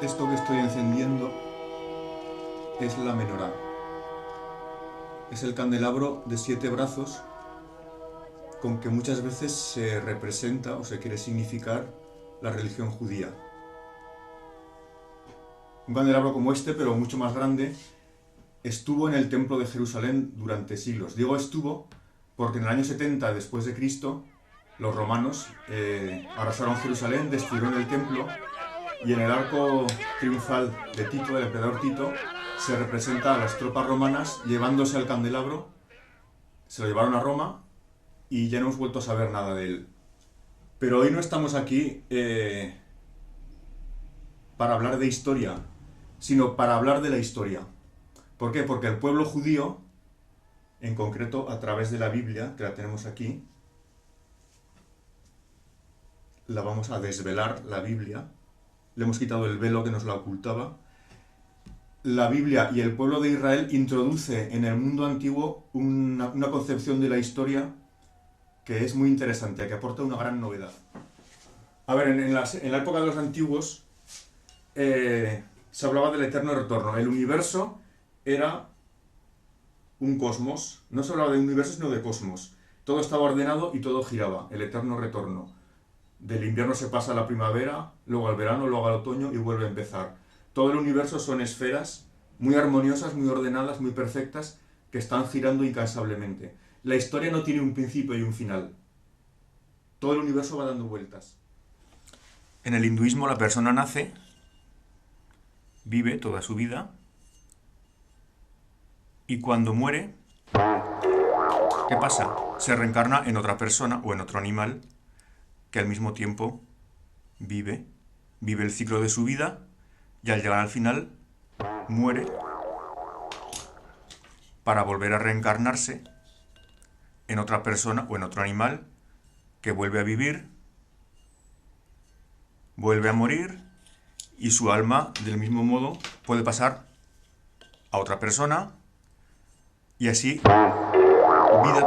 Esto que estoy encendiendo es la menorá. Es el candelabro de 7 brazos con que muchas veces se representa o se quiere significar la religión judía. Un candelabro como este, pero mucho más grande, estuvo en el templo de Jerusalén durante siglos. Digo estuvo porque en el año 70 después de Cristo los romanos arrasaron Jerusalén, destruyeron el templo, y en el arco triunfal de Tito, del emperador Tito, se representa a las tropas romanas llevándose al candelabro. Se lo llevaron a Roma y ya no hemos vuelto a saber nada de él. Pero hoy no estamos aquí para hablar de historia, sino para hablar de la historia. ¿Por qué? Porque el pueblo judío, en concreto a través de la Biblia, que la tenemos aquí, la vamos a desvelar, la Biblia, le hemos quitado el velo que nos la ocultaba. La Biblia y el pueblo de Israel introduce en el mundo antiguo una concepción de la historia que es muy interesante, que aporta una gran novedad. A ver, en la época de los antiguos se hablaba del eterno retorno. El universo era un cosmos. No se hablaba de universo, sino de cosmos. Todo estaba ordenado y todo giraba. El eterno retorno. Del invierno se pasa a la primavera, luego al verano, luego al otoño y vuelve a empezar. Todo el universo son esferas muy armoniosas, muy ordenadas, muy perfectas, que están girando incansablemente. La historia no tiene un principio y un final. Todo el universo va dando vueltas. En el hinduismo la persona nace, vive toda su vida, y cuando muere, ¿qué pasa? Se reencarna en otra persona o en otro animal que al mismo tiempo vive el ciclo de su vida y al llegar al final muere para volver a reencarnarse en otra persona o en otro animal que vuelve a vivir, vuelve a morir y su alma del mismo modo puede pasar a otra persona y así vida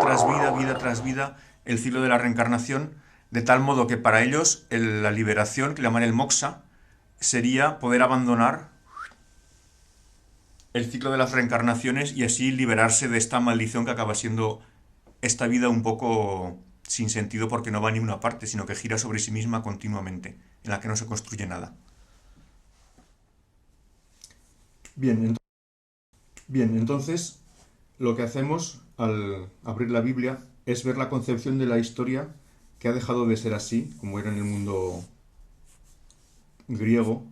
tras vida, el ciclo de la reencarnación, de tal modo que para ellos la liberación, que llaman el moksha, sería poder abandonar el ciclo de las reencarnaciones y así liberarse de esta maldición que acaba siendo esta vida un poco sin sentido porque no va a ninguna parte, sino que gira sobre sí misma continuamente, en la que no se construye nada. Bien, entonces lo que hacemos al abrir la Biblia es ver la concepción de la historia que ha dejado de ser así, como era en el mundo griego,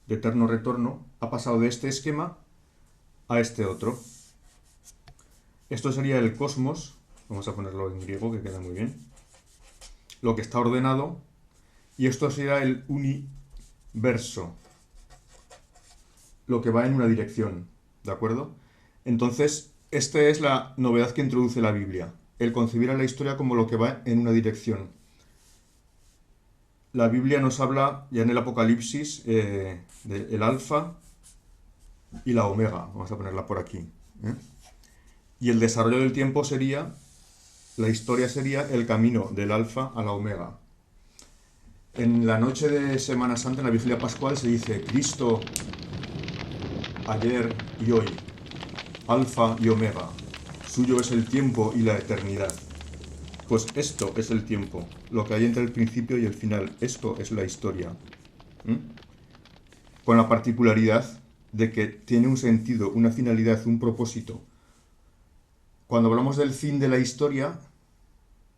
de eterno retorno, ha pasado de este esquema a este otro. Esto sería el cosmos, vamos a ponerlo en griego que queda muy bien, lo que está ordenado, y esto sería el universo, lo que va en una dirección, ¿de acuerdo? Entonces, esta es la novedad que introduce la Biblia, el concebir a la historia como lo que va en una dirección. La Biblia nos habla ya en el Apocalipsis del alfa y la omega, vamos a ponerla por aquí. Y el desarrollo del tiempo sería, la historia sería el camino del alfa a la omega. En la noche de Semana Santa, en la Vigilia Pascual, se dice Cristo ayer y hoy, alfa y omega, suyo es el tiempo y la eternidad. Pues esto es el tiempo, lo que hay entre el principio y el final. Esto es la historia. Con la particularidad de que tiene un sentido, una finalidad, un propósito. Cuando hablamos del fin de la historia,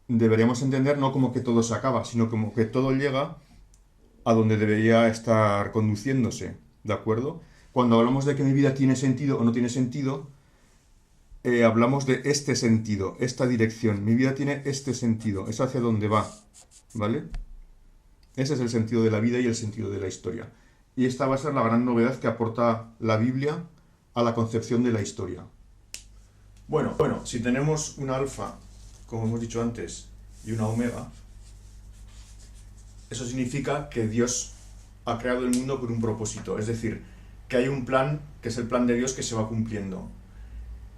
deberíamos entender no como que todo se acaba, sino como que todo llega a donde debería estar conduciéndose. ¿De acuerdo? Cuando hablamos de que mi vida tiene sentido o no tiene sentido, hablamos de este sentido, esta dirección. Mi vida tiene este sentido, es hacia donde va, ¿vale? Ese es el sentido de la vida y el sentido de la historia. Y esta va a ser la gran novedad que aporta la Biblia a la concepción de la historia. Bueno, si tenemos un alfa, como hemos dicho antes, y una omega, eso significa que Dios ha creado el mundo por un propósito, es decir, que hay un plan, que es el plan de Dios, que se va cumpliendo.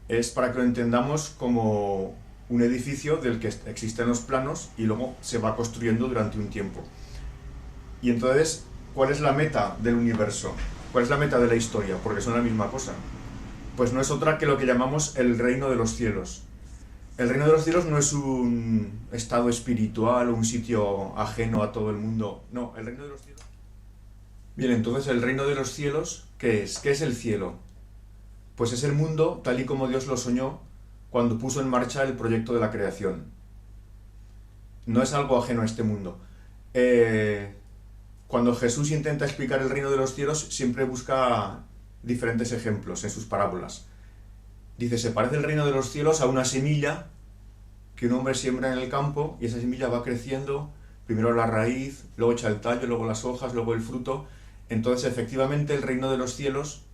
Es para que lo entendamos como un edificio del que existen los planos y luego se va construyendo durante un tiempo. Y entonces ¿cuál es la meta del universo? ¿Cuál es la meta de la historia? Porque son la misma cosa. Pues no es otra que lo que llamamos el reino de los cielos. El reino de los cielos no es un estado espiritual o un sitio ajeno a todo el mundo. No, el reino de los cielos. Bien, entonces el reino de los cielos, ¿qué es? ¿Qué es el cielo? Pues es el mundo tal y como Dios lo soñó cuando puso en marcha el proyecto de la creación. No es algo ajeno a este mundo. Cuando Jesús intenta explicar el reino de los cielos, siempre busca diferentes ejemplos en sus parábolas. Dice, se parece el reino de los cielos a una semilla que un hombre siembra en el campo y esa semilla va creciendo, primero la raíz, luego echa el tallo, luego las hojas, luego el fruto. Entonces, efectivamente, el reino de los cielos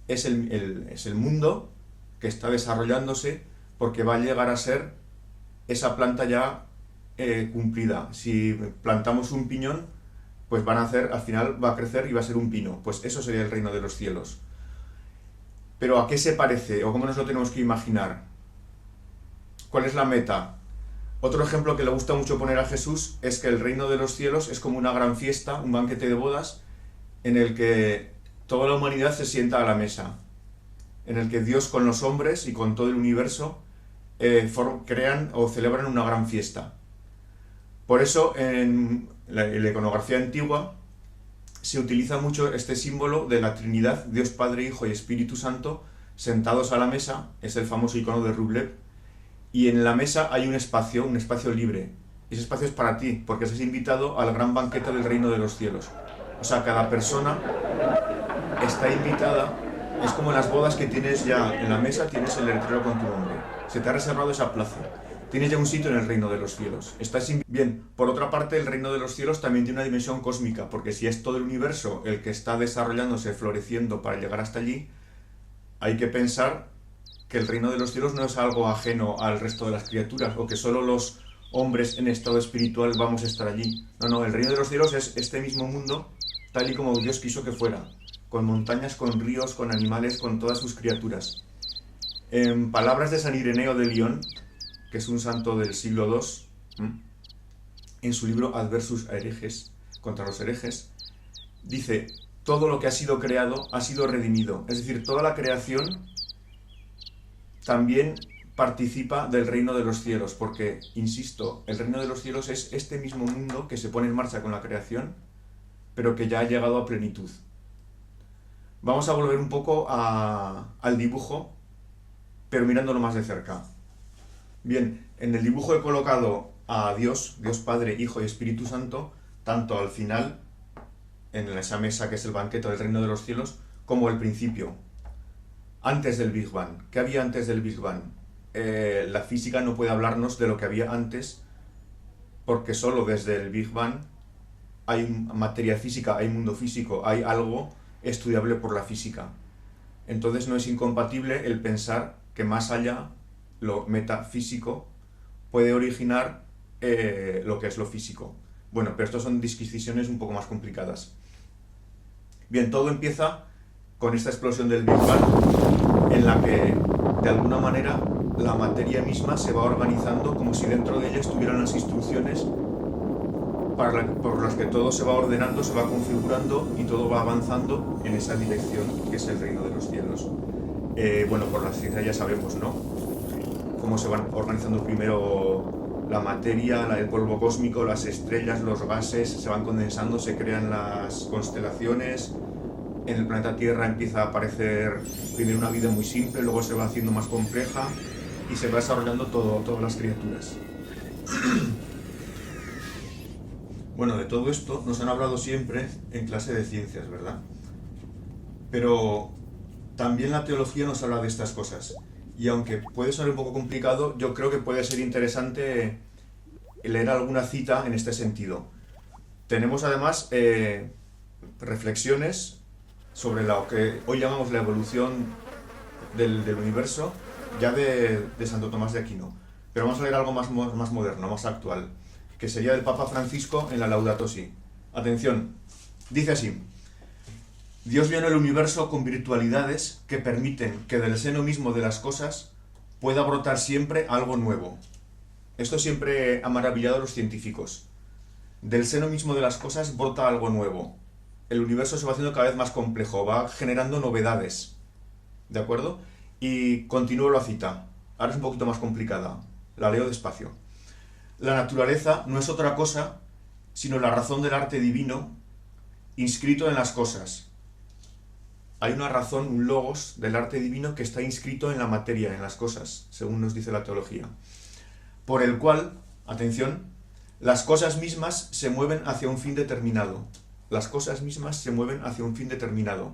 es el mundo que está desarrollándose porque va a llegar a ser esa planta ya cumplida. Si plantamos un piñón, pues van a hacer, al final va a crecer y va a ser un pino. Pues eso sería el reino de los cielos. Pero ¿a qué se parece? ¿O cómo nos lo tenemos que imaginar? ¿Cuál es la meta? Otro ejemplo que le gusta mucho poner a Jesús es que el reino de los cielos es como una gran fiesta, un banquete de bodas, en el que toda la humanidad se sienta a la mesa, en el que Dios con los hombres y con todo el universo crean o celebran una gran fiesta. Por eso en la iconografía antigua se utiliza mucho este símbolo de la Trinidad, Dios Padre, Hijo y Espíritu Santo, sentados a la mesa, es el famoso icono de Rublev, y en la mesa hay un espacio libre. Ese espacio es para ti, porque estás invitado al gran banquete del reino de los cielos. O sea, cada persona está invitada, es como en las bodas que tienes ya en la mesa, tienes el letrero con tu nombre. Se te ha reservado esa plaza. Tienes ya un sitio en el reino de los cielos. Bien, por otra parte, el reino de los cielos también tiene una dimensión cósmica, porque si es todo el universo el que está desarrollándose, floreciendo para llegar hasta allí, hay que pensar que el reino de los cielos no es algo ajeno al resto de las criaturas, o que solo los hombres en estado espiritual vamos a estar allí. No, el reino de los cielos es este mismo mundo, tal y como Dios quiso que fuera, con montañas, con ríos, con animales, con todas sus criaturas. En palabras de San Ireneo de León, que es un santo del siglo II, en su libro Adversus a herejes, contra los herejes, dice, todo lo que ha sido creado ha sido redimido. Es decir, toda la creación también participa del reino de los cielos, porque, insisto, el reino de los cielos es este mismo mundo que se pone en marcha con la creación, pero que ya ha llegado a plenitud. Vamos a volver un poco al dibujo, pero mirándolo más de cerca. Bien, en el dibujo he colocado a Dios, Dios Padre, Hijo y Espíritu Santo, tanto al final, en esa mesa que es el banquete del reino de los cielos, como al principio, antes del Big Bang. ¿Qué había antes del Big Bang? La física no puede hablarnos de lo que había antes, porque solo desde el Big Bang hay materia física, hay mundo físico, hay algo estudiable por la física. Entonces no es incompatible el pensar que más allá lo metafísico puede originar lo que es lo físico. Bueno, pero estas son disquisiciones un poco más complicadas. Bien, todo empieza con esta explosión del Big Bang, en la que, de alguna manera, la materia misma se va organizando como si dentro de ella estuvieran las instrucciones por las que todo se va ordenando, se va configurando y todo va avanzando en esa dirección que es el reino de los cielos. Bueno, por la ciencia ya sabemos, ¿no? Cómo se van organizando primero la materia, el polvo cósmico, las estrellas, los gases, se van condensando, se crean las constelaciones. En el planeta Tierra empieza a aparecer primero una vida muy simple, luego se va haciendo más compleja y se va desarrollando todas las criaturas. Bueno, de todo esto nos han hablado siempre en clase de ciencias, ¿verdad? Pero también la teología nos habla de estas cosas. Y aunque puede sonar un poco complicado, yo creo que puede ser interesante leer alguna cita en este sentido. Tenemos además reflexiones sobre lo que hoy llamamos la evolución del universo, ya de Santo Tomás de Aquino. Pero vamos a leer algo más moderno, más actual, que sería del Papa Francisco en la Laudato Si. Atención, dice así: Dios vio en el universo con virtualidades que permiten que del seno mismo de las cosas pueda brotar siempre algo nuevo. Esto siempre ha maravillado a los científicos. Del seno mismo de las cosas brota algo nuevo. el universo se va haciendo cada vez más complejo, va generando novedades, ¿de acuerdo? Y continúo la cita, ahora es un poquito más complicada, la leo despacio. La naturaleza no es otra cosa sino la razón del arte divino inscrito en las cosas. Hay una razón, un logos del arte divino que está inscrito en la materia, en las cosas, según nos dice la teología, por el cual, atención, las cosas mismas se mueven hacia un fin determinado. Las cosas mismas se mueven hacia un fin determinado.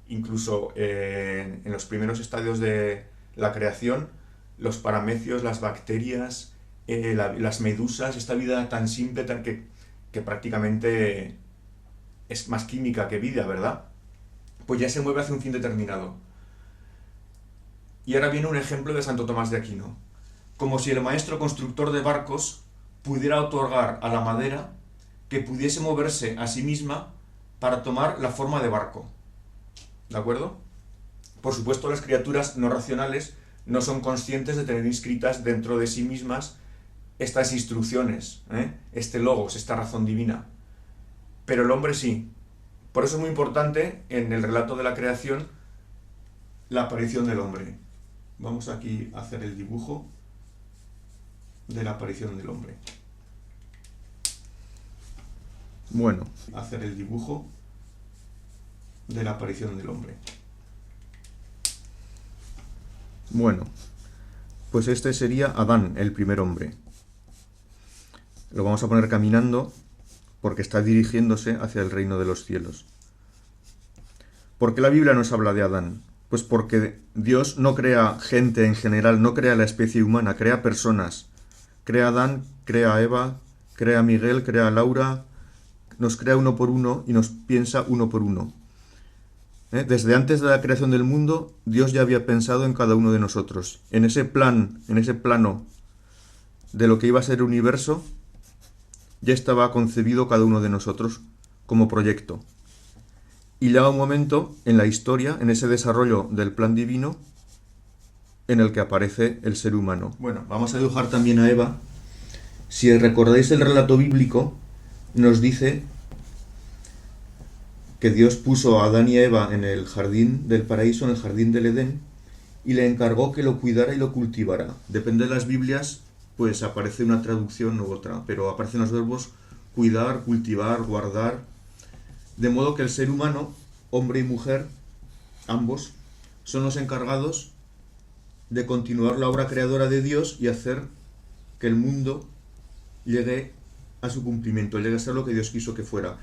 Incluso en los primeros estadios de la creación, los paramecios, las bacterias, las medusas, esta vida tan simple que prácticamente es más química que vida, ¿verdad? Pues ya se mueve hacia un fin determinado. Y ahora viene un ejemplo de Santo Tomás de Aquino. Como si el maestro constructor de barcos pudiera otorgar a la madera que pudiese moverse a sí misma para tomar la forma de barco. ¿De acuerdo? Por supuesto, las criaturas no racionales no son conscientes de tener inscritas dentro de sí mismas estas instrucciones, este logos, esta razón divina. Pero el hombre sí. Por eso es muy importante en el relato de la creación la aparición del hombre. Vamos aquí a hacer el dibujo de la aparición del hombre. Bueno, hacer el dibujo de la aparición del hombre. Bueno, pues este sería Adán, el primer hombre. Lo vamos a poner caminando porque está dirigiéndose hacia el reino de los cielos. ¿Por qué la Biblia nos habla de Adán? Pues porque Dios no crea gente en general, no crea la especie humana, crea personas. Crea a Adán, crea a Eva, crea a Miguel, crea a Laura, nos crea uno por uno y nos piensa uno por uno. Desde antes de la creación del mundo, Dios ya había pensado en cada uno de nosotros. En ese plan, en ese plano de lo que iba a ser el universo, ya estaba concebido cada uno de nosotros como proyecto. Y llega un momento en la historia, en ese desarrollo del plan divino, en el que aparece el ser humano. Bueno, vamos a dibujar también a Eva. Si recordáis el relato bíblico, nos dice que Dios puso a Adán y a Eva en el jardín del paraíso, en el jardín del Edén, y le encargó que lo cuidara y lo cultivara. Depende de las Biblias, pues aparece una traducción u otra, pero aparecen los verbos cuidar, cultivar, guardar, de modo que el ser humano, hombre y mujer, ambos, son los encargados de continuar la obra creadora de Dios y hacer que el mundo llegue a su cumplimiento, llegue a ser lo que Dios quiso que fuera.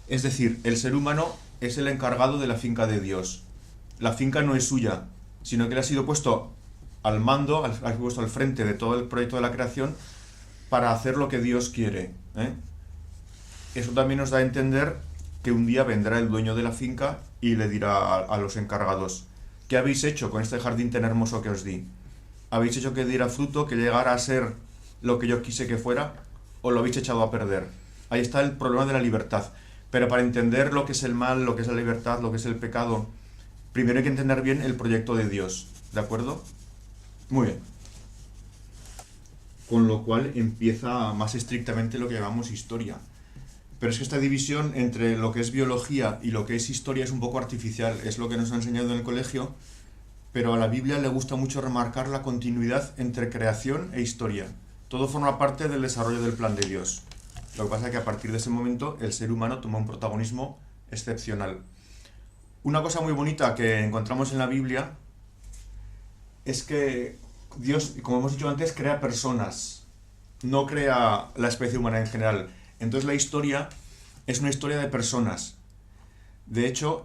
Es decir, el ser humano es el encargado de la finca de Dios. La finca no es suya, sino que le ha sido puesto al mando, ha sido puesto al frente de todo el proyecto de la creación para hacer lo que Dios quiere. Eso también nos da a entender que un día vendrá el dueño de la finca y le dirá a los encargados: ¿qué habéis hecho con este jardín tan hermoso que os di? ¿Habéis hecho que diera fruto, que llegara a ser lo que yo quise que fuera, o lo habéis echado a perder? Ahí está el problema de la libertad. Pero para entender lo que es el mal, lo que es la libertad, lo que es el pecado, primero hay que entender bien el proyecto de Dios, ¿de acuerdo? Muy bien. Con lo cual empieza más estrictamente lo que llamamos historia. Pero es que esta división entre lo que es biología y lo que es historia es un poco artificial, es lo que nos ha enseñado en el colegio, pero a la Biblia le gusta mucho remarcar la continuidad entre creación e historia. Todo forma parte del desarrollo del plan de Dios. Lo que pasa es que a partir de ese momento el ser humano toma un protagonismo excepcional. Una cosa muy bonita que encontramos en la Biblia es que Dios, como hemos dicho antes, crea personas, no crea la especie humana en general. Entonces la historia es una historia de personas. De hecho,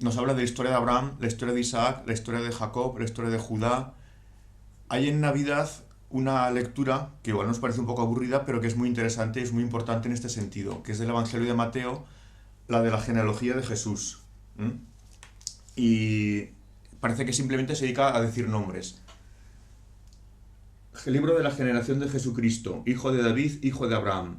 nos habla de la historia de Abraham, la historia de Isaac, la historia de Jacob, la historia de Judá. Hay en Navidad una lectura que igual nos parece un poco aburrida, pero que es muy interesante y es muy importante en este sentido, que es del Evangelio de Mateo, la de la genealogía de Jesús. Y parece que simplemente se dedica a decir nombres. El libro de la generación de Jesucristo, hijo de David, hijo de Abraham.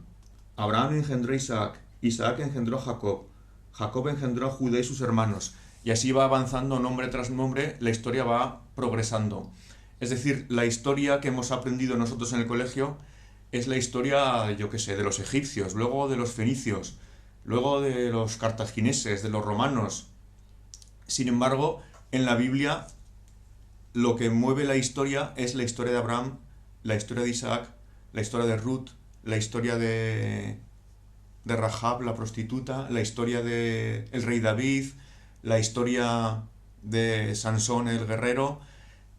Abraham engendró a Isaac, Isaac engendró a Jacob, Jacob engendró a Judá y sus hermanos. Y así va avanzando nombre tras nombre, la historia va progresando. Es decir, la historia que hemos aprendido nosotros en el colegio es la historia, yo qué sé, de los egipcios, luego de los fenicios, luego de los cartagineses, de los romanos. Sin embargo, en la Biblia lo que mueve la historia es la historia de Abraham, la historia de Isaac, la historia de Ruth, la historia de Rahab, la prostituta, la historia de el rey David, la historia de Sansón el guerrero.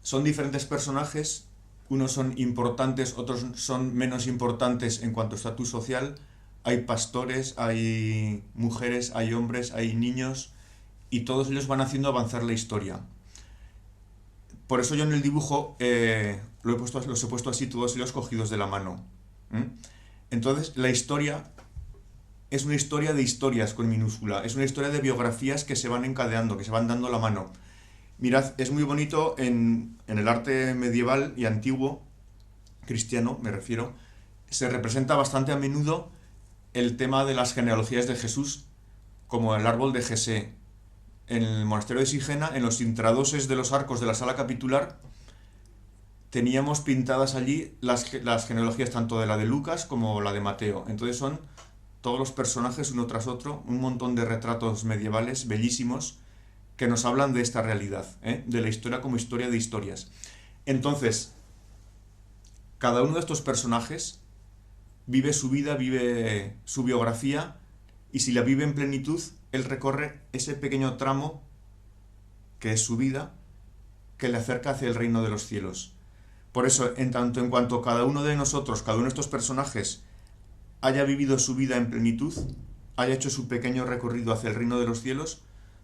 Son diferentes personajes, unos son importantes, otros son menos importantes en cuanto a estatus social. Hay pastores, hay mujeres, hay hombres, hay niños, y todos ellos van haciendo avanzar la historia. Por eso yo en el dibujo los he puesto así, todos ellos cogidos de la mano. Entonces, la historia es una historia de historias con minúscula, es una historia de biografías que se van encadeando, que se van dando la mano. Mirad, es muy bonito en el arte medieval y antiguo, cristiano me refiero, se representa bastante a menudo el tema de las genealogías de Jesús, como el árbol de Jesé. En el monasterio de Sigena, en los intradoses de los arcos de la sala capitular, teníamos pintadas allí las genealogías tanto de la de Lucas como la de Mateo. Entonces son todos los personajes uno tras otro, un montón de retratos medievales bellísimos que nos hablan de esta realidad, de la historia como historia de historias. Entonces, cada uno de estos personajes vive su vida, vive su biografía, y si la vive en plenitud, él recorre ese pequeño tramo que es su vida, que le acerca hacia el reino de los cielos. Por eso, en cuanto cada uno de nosotros, cada uno de estos personajes, haya vivido su vida en plenitud, haya hecho su pequeño recorrido hacia el reino de los cielos,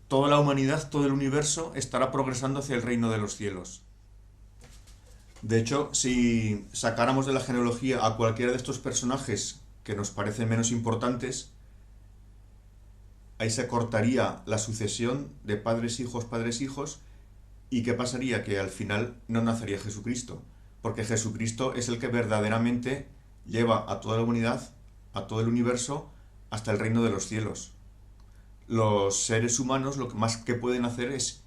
toda la humanidad, todo el universo estará progresando hacia el reino de los cielos. De hecho, si sacáramos de la genealogía a cualquiera de estos personajes que nos parecen menos importantes, ahí se cortaría la sucesión de padres, hijos, ¿y qué pasaría? Que al final no nacería Jesucristo, porque Jesucristo es el que verdaderamente lleva a toda la humanidad, a todo el universo, hasta el reino de los cielos. Los seres humanos lo que más que pueden hacer es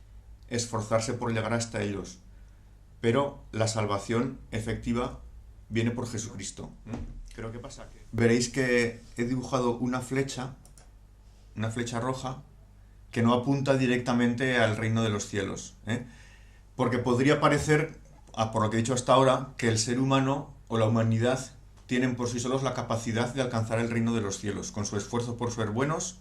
esforzarse por llegar hasta ellos, pero la salvación efectiva viene por Jesucristo. Creo que pasa que veréis que he dibujado una flecha roja que no apunta directamente al reino de los cielos, porque podría parecer, por lo que he dicho hasta ahora, que el ser humano o la humanidad tienen por sí solos la capacidad de alcanzar el reino de los cielos. Con su esfuerzo por ser buenos,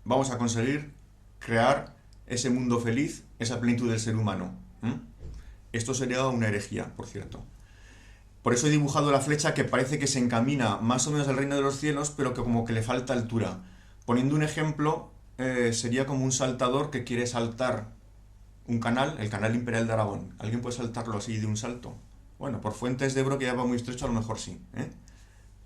vamos a conseguir crear ese mundo feliz, esa plenitud del ser humano. Esto sería una herejía, por cierto. Por eso he dibujado la flecha que parece que se encamina más o menos al reino de los cielos, pero que como que le falta altura. Poniendo un ejemplo, sería como un saltador que quiere saltar un canal, el canal imperial de Aragón. ¿Alguien puede saltarlo así de un salto? Bueno, por Fuentes de Ebro, que ya va muy estrecho, a lo mejor sí,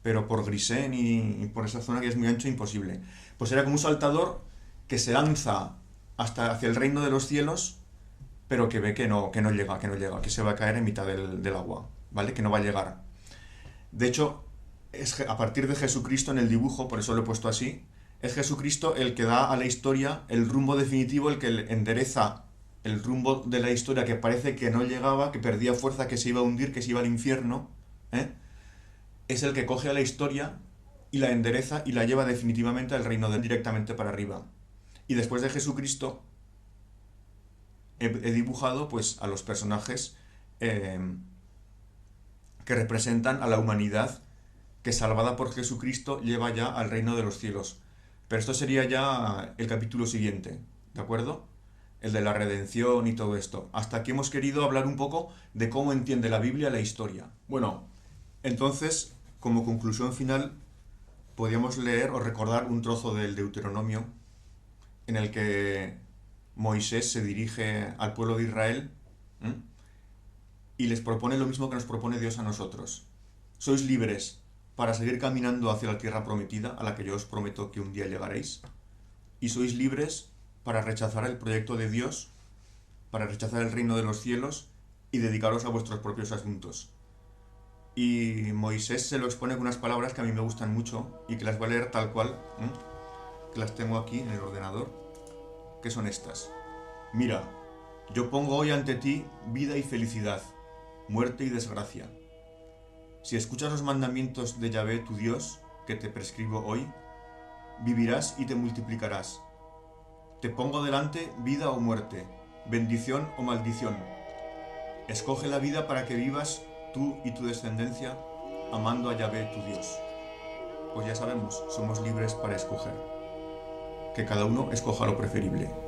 pero por Grisén y por esa zona que es muy ancho, imposible. Pues sería como un saltador que se lanza hacia el reino de los cielos, pero que ve que no llega, que se va a caer en mitad del agua, ¿vale? Que no va a llegar. De hecho, es a partir de Jesucristo en el dibujo, por eso lo he puesto así, es Jesucristo el que da a la historia el rumbo definitivo, el que endereza el rumbo de la historia que parece que no llegaba, que perdía fuerza, que se iba a hundir, que se iba al infierno, es el que coge a la historia y la endereza y la lleva definitivamente al reino directamente para arriba. Y después de Jesucristo he dibujado pues a los personajes que representan a la humanidad que, salvada por Jesucristo, lleva ya al reino de los cielos. Pero esto sería ya el capítulo siguiente, ¿de acuerdo? El de la redención y todo esto. Hasta aquí hemos querido hablar un poco de cómo entiende la Biblia la historia. Bueno, entonces, como conclusión final, podríamos leer o recordar un trozo del Deuteronomio en el que Moisés se dirige al pueblo de Israel y les propone lo mismo que nos propone Dios a nosotros. Sois libres para seguir caminando hacia la tierra prometida, a la que yo os prometo que un día llegaréis, y sois libres para rechazar el proyecto de Dios, para rechazar el reino de los cielos y dedicaros a vuestros propios asuntos. Y Moisés se lo expone con unas palabras que a mí me gustan mucho y que las voy a leer tal cual, que las tengo aquí en el ordenador, que son estas. Mira, yo pongo hoy ante ti vida y felicidad, muerte y desgracia. Si escuchas los mandamientos de Yahvé, tu Dios, que te prescribo hoy, vivirás y te multiplicarás. Te pongo delante vida o muerte, bendición o maldición. Escoge la vida para que vivas tú y tu descendencia, amando a Yahvé tu Dios. Pues ya sabemos, somos libres para escoger. Que cada uno escoja lo preferible.